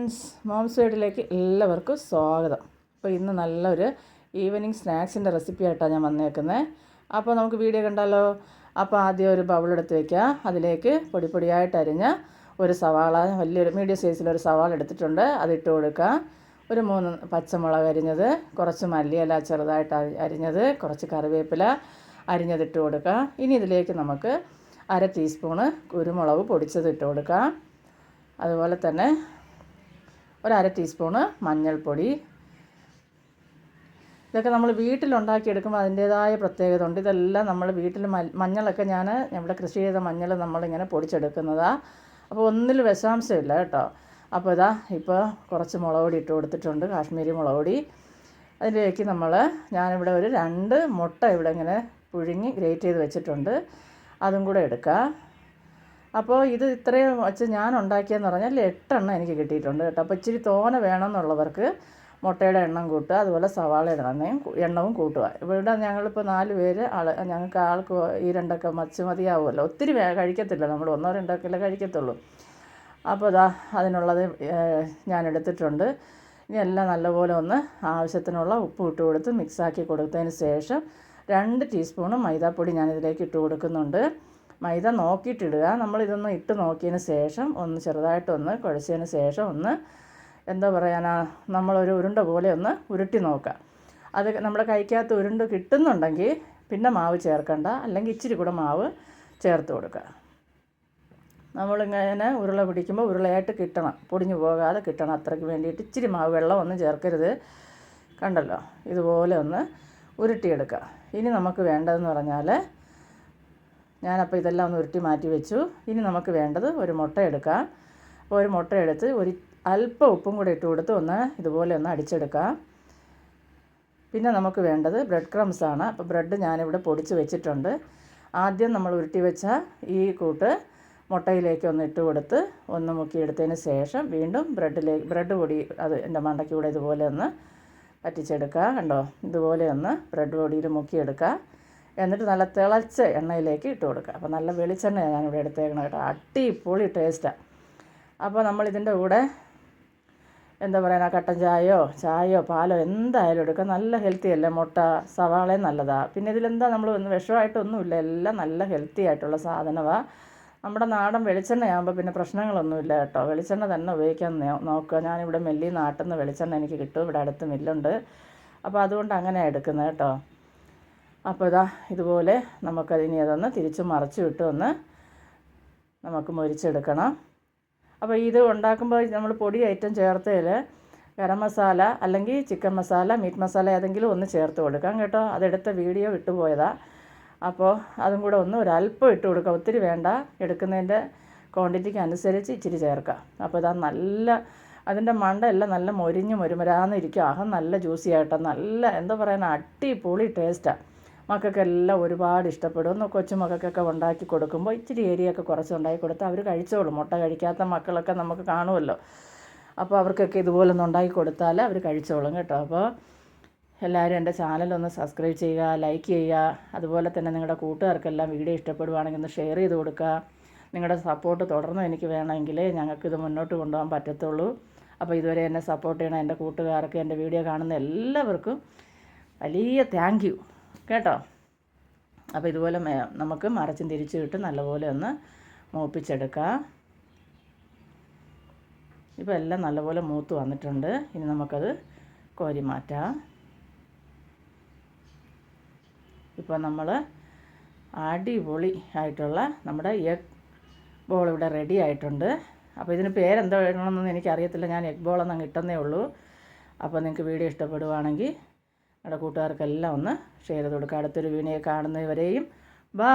Friends, moms വേഡിലേക്ക് എല്ലാവർക്കും സ്വാഗതം. അപ്പോൾ ഇന്ന് നല്ലൊരു ഈവനിങ് സ്നാക്സിൻ്റെ റെസിപ്പി ആയിട്ടാണ് ഞാൻ വന്നേക്കുന്നത്. അപ്പോൾ നമുക്ക് വീഡിയോ കണ്ടാലോ? അപ്പോൾ ആദ്യം ഒരു ബൗളെടുത്ത് വയ്ക്കുക. അതിലേക്ക് പൊടിയായിട്ട് അരിഞ്ഞ ഒരു സവാള, വലിയൊരു മീഡിയം സൈസിലൊരു സവാള എടുത്തിട്ടുണ്ട്, അതിട്ട് കൊടുക്കുക. ഒരു 3 പച്ചമുളക് അരിഞ്ഞത്, കുറച്ച് മല്ലിയില ചെറുതായിട്ട് അരിഞ്ഞത്, കുറച്ച് കറിവേപ്പില അരിഞ്ഞതിട്ട് കൊടുക്കുക. ഇനി ഇതിലേക്ക് നമുക്ക് 1/2 ടീസ്പൂണ് കുരുമുളക് പൊടിച്ചത് ഇട്ട് കൊടുക്കുക. അതുപോലെ തന്നെ 1/2 ടീസ്പൂണ് മഞ്ഞൾപ്പൊടി. ഇതൊക്കെ നമ്മൾ വീട്ടിലുണ്ടാക്കിയെടുക്കുമ്പോൾ അതിൻ്റേതായ പ്രത്യേകത ഉണ്ട്. ഇതെല്ലാം നമ്മൾ വീട്ടിൽ മഞ്ഞളൊക്കെ ഞാൻ ഇവിടെ കൃഷി ചെയ്ത മഞ്ഞൾ നമ്മളിങ്ങനെ പൊടിച്ചെടുക്കുന്നതാണ്. അപ്പോൾ ഒന്നിൽ വിഷാംശമില്ല കേട്ടോ. അപ്പോൾ ഇപ്പോൾ കുറച്ച് മുളക് പൊടി ഇട്ട് കൊടുത്തിട്ടുണ്ട്, കാശ്മീരി മുളക് പൊടി. അതിലേക്ക് ഞാനിവിടെ ഒരു 2 മുട്ട ഇവിടെ ഇങ്ങനെ പുഴുങ്ങി ഗ്രേറ്റ് ചെയ്ത് വെച്ചിട്ടുണ്ട്, അതും കൂടെ എടുക്കുക. അപ്പോൾ ഇത് ഇത്രയും വെച്ച് ഞാൻ ഉണ്ടാക്കിയെന്ന് പറഞ്ഞാൽ 8 എണ്ണം എനിക്ക് കിട്ടിയിട്ടുണ്ട് കേട്ടോ. അപ്പോൾ ഇച്ചിരി തോനെ വേണമെന്നുള്ളവർക്ക് മുട്ടയുടെ എണ്ണം കൂട്ടുക, അതുപോലെ സവാളയുടെ എണ്ണവും കൂട്ടുക. ഇവിടെ ഞങ്ങളിപ്പോൾ 4 പേര് ഞങ്ങൾക്ക് ആൾക്ക് ഈ 2 മച്ച് മതിയാവുമല്ലോ. ഒത്തിരി കഴിക്കത്തില്ല, നമ്മൾ 1-2 കഴിക്കത്തുള്ളൂ. അപ്പോൾ അതിനുള്ളത് ഞാൻ എടുത്തിട്ടുണ്ട്. ഇനി എല്ലാം നല്ലപോലെ ഒന്ന് ആവശ്യത്തിനുള്ള ഉപ്പ് ഇട്ട് കൊടുത്ത് മിക്സാക്കി കൊടുത്തതിന് ശേഷം 2 ടീസ്പൂണ് മൈദാപ്പൊടി ഞാനിതിലേക്ക് ഇട്ട് കൊടുക്കുന്നുണ്ട്. മൈദ നോക്കിയിട്ടിടുക. നമ്മളിതൊന്ന് ഇട്ട് നോക്കിയതിന് ശേഷം ഒന്ന് ചെറുതായിട്ടൊന്ന് കുഴച്ചതിന് ശേഷം ഒന്ന് നമ്മളൊരു ഉരുണ്ട പോലെ ഒന്ന് ഉരുട്ടി നോക്കുക. അത് നമ്മുടെ കൈക്കകത്ത് ഉരുണ്ട് കിട്ടുന്നുണ്ടെങ്കിൽ പിന്നെ മാവ് ചേർക്കണ്ട, അല്ലെങ്കിൽ ഇച്ചിരി കൂടെ മാവ് ചേർത്ത് കൊടുക്കുക. നമ്മളിങ്ങനെ ഉരുള പിടിക്കുമ്പോൾ ഉരുളയായിട്ട് കിട്ടണം, പൊടിഞ്ഞു പോകാതെ കിട്ടണം. അത്രയ്ക്ക് വേണ്ടിയിട്ട് ഇച്ചിരി മാവ്, വെള്ളം ഒന്നും ചേർക്കരുത്. കണ്ടല്ലോ, ഇതുപോലെ ഒന്ന് ഉരുട്ടിയെടുക്കുക. ഇനി നമുക്ക് വേണ്ടതെന്ന് പറഞ്ഞാൽ, ഞാനപ്പോൾ ഇതെല്ലാം ഒന്ന് ഉരുട്ടി മാറ്റി വെച്ചു. ഇനി നമുക്ക് വേണ്ടത് ഒരു മുട്ട എടുക്കാം. അപ്പോൾ ഒരു മുട്ട എടുത്ത് അല്പം ഉപ്പും കൂടെ ഇട്ട് കൊടുത്ത് ഇതുപോലെ ഒന്ന് അടിച്ചെടുക്കാം. പിന്നെ നമുക്ക് വേണ്ടത് ബ്രെഡ് ക്രംസ് ആണ്. അപ്പോൾ ബ്രെഡ് ഞാനിവിടെ പൊടിച്ച് വെച്ചിട്ടുണ്ട്. ആദ്യം നമ്മൾ ഉരുട്ടി വെച്ച ഈ കൂട്ട് മുട്ടയിലേക്ക് ഒന്ന് ഇട്ട് കൊടുത്ത് ഒന്ന് മുക്കിയെടുത്തതിന് ശേഷം വീണ്ടും ബ്രെഡ് പൊടി എൻ്റെ മണ്ടയ്ക്കൂടെ ഇതുപോലെ ഒന്ന് പറ്റിച്ചെടുക്കുക. കണ്ടോ, ഇതുപോലെ ഒന്ന് ബ്രെഡ് പൊടിയിൽ മുക്കിയെടുക്കുക. എന്നിട്ട് നല്ല തിളച്ച എണ്ണയിലേക്ക് ഇട്ട് കൊടുക്കുക. അപ്പോൾ നല്ല വെളിച്ചെണ്ണയാണ് ഞാനിവിടെ എടുത്തേക്കണം കേട്ടോ. അടിപൊളി ടേസ്റ്റാണ്. അപ്പോൾ നമ്മളിതിൻ്റെ കൂടെ കട്ടൻ ചായയോ പാലോ എന്തായാലും എടുക്കുക. നല്ല ഹെൽത്തി അല്ലേ മുട്ട, സവാളയും നല്ലതാണ്. പിന്നെ നമ്മൾ വിഷമായിട്ടൊന്നുമില്ല, എല്ലാം നല്ല ഹെൽത്തി ആയിട്ടുള്ള സാധനമാണ്. നമ്മുടെ നാടൻ വെളിച്ചെണ്ണയാകുമ്പോൾ പിന്നെ പ്രശ്നങ്ങളൊന്നുമില്ല കേട്ടോ. വെളിച്ചെണ്ണ തന്നെ ഉപയോഗിക്കാൻ നോക്കുക. ഞാനിവിടെ മെല്ലി നാട്ടിൽ നിന്ന് വെളിച്ചെണ്ണ എനിക്ക് കിട്ടും, ഇവിടെ അടുത്ത് മില്ലുണ്ട്. അപ്പോൾ അതുകൊണ്ട് അങ്ങനെയാണ് എടുക്കുന്നത് കേട്ടോ. അപ്പോൾ ഇതുപോലെ നമുക്കതിനി അതൊന്ന് തിരിച്ച് മറിച്ച് വിട്ട് നമുക്ക് മൊരിച്ചെടുക്കണം. അപ്പോൾ ഇത് ഉണ്ടാക്കുമ്പോൾ നമ്മൾ പൊടി ഐറ്റം ചേർത്തതിൽ ഗരം മസാല അല്ലെങ്കിൽ ചിക്കൻ മസാല, മീറ്റ് മസാല ഏതെങ്കിലും ഒന്ന് ചേർത്ത് കൊടുക്കാം കേട്ടോ. അതെടുത്ത വീഡിയോ വിട്ടുപോയതാണ്. അപ്പോൾ അതും കൂടെ ഒരല്പം ഇട്ട് കൊടുക്കുക, ഒത്തിരി വേണ്ട. എടുക്കുന്നതിൻ്റെ ക്വാണ്ടിറ്റിക്ക് അനുസരിച്ച് ഇച്ചിരി ചേർക്കാം. അപ്പോൾ അതിൻ്റെ മണ്ടയെല്ലാം നല്ല മൊരുമരാന്നിരിക്കും. നല്ല ജ്യൂസി ആയിട്ടോ, നല്ല അടിപൊളി ടേസ്റ്റാണ്. മക്കൾക്കെല്ലാം ഒരുപാട് ഇഷ്ടപ്പെടും. കൊച്ചുമക്കൾക്കൊക്കെ ഉണ്ടാക്കി കൊടുക്കുമ്പോൾ ഇച്ചിരി ഏരിയൊക്കെ കുറച്ച് ഉണ്ടാക്കി കൊടുത്താൽ അവർ കഴിച്ചോളും. മുട്ട കഴിക്കാത്ത മക്കളൊക്കെ നമുക്ക് കാണുമല്ലോ. അപ്പോൾ അവർക്കൊക്കെ ഇതുപോലെ ഒന്ന് ഉണ്ടാക്കി കൊടുത്താൽ അവർ കഴിച്ചോളും കേട്ടോ. അപ്പോൾ എല്ലാവരും എൻ്റെ ചാനലൊന്ന് സബ്സ്ക്രൈബ് ചെയ്യുക, ലൈക്ക് ചെയ്യുക. അതുപോലെ തന്നെ നിങ്ങളുടെ കൂട്ടുകാർക്കെല്ലാം വീഡിയോ ഇഷ്ടപ്പെടുവാണെങ്കിൽ ഒന്ന് ഷെയർ ചെയ്ത് കൊടുക്കുക. നിങ്ങളുടെ സപ്പോർട്ട് തുടർന്നും എനിക്ക് വേണമെങ്കിൽ ഞങ്ങൾക്കിത് മുന്നോട്ട് കൊണ്ടുപോകാൻ പറ്റത്തുള്ളൂ. അപ്പോൾ ഇതുവരെ എന്നെ സപ്പോർട്ട് ചെയ്യണം എൻ്റെ കൂട്ടുകാർക്ക്, എൻ്റെ വീഡിയോ കാണുന്ന എല്ലാവർക്കും വലിയ താങ്ക് യു കേട്ടോ. അപ്പോൾ ഇതുപോലെ നമുക്ക് മറിച്ചും തിരിച്ചു വിട്ട് നല്ലപോലെ ഒന്ന് മൂപ്പിച്ചെടുക്കാം. ഇപ്പോൾ എല്ലാം നല്ലപോലെ മൂത്ത് വന്നിട്ടുണ്ട്. ഇനി നമുക്കത് കോരി മാറ്റാം. ഇപ്പോൾ നമ്മൾ അടിപൊളി ആയിട്ടുള്ള നമ്മുടെ എഗ് ബോൾ ഇവിടെ റെഡി ആയിട്ടുണ്ട്. അപ്പോൾ ഇതിന് പേരെന്തോ ഇടണമെന്നൊന്നും എനിക്കറിയത്തില്ല, ഞാൻ എഗ് ബോളെന്നങ്ങ് ഇട്ടെന്നേ ഉള്ളൂ. അപ്പോൾ നിങ്ങൾക്ക് വീഡിയോ ഇഷ്ടപ്പെടുവാണെങ്കിൽ നമ്മുടെ കൂട്ടുകാർക്കെല്ലാം ഒന്ന് ഷെയർ ചെയ്ത് കൊടുക്കുക. അടുത്തൊരു വീഡിയോ കാണുന്നവരെയും ബൈ.